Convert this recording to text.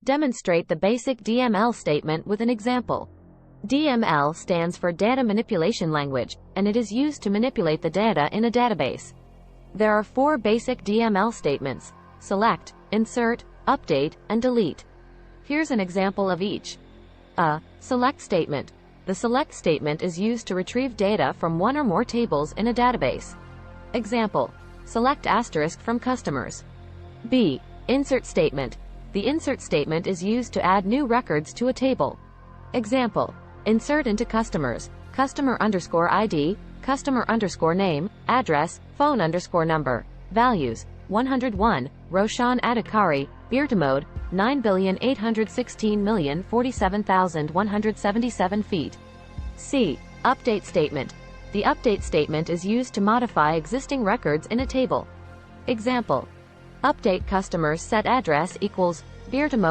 Demonstrate the basic DML statement with an example. DML stands for Data Manipulation Language, and it is used to manipulate the data in a database. There are 4 basic DML statements: select, insert, update, and delete. Here's an example of each. A select statement. The select statement is used to retrieve data from one or more tables in a database. Example: select asterisk from customers. B insert statement. The insert statement is used to add new records to a table. Example: insert into customers, customer_ID, customer_name, address, phone number, values, 101, Roshan Adhikari, Birtamode, 9,816,047,177 feet. C update statement. The update statement is used to modify existing records in a table. Example: update customers set address equals Birtamode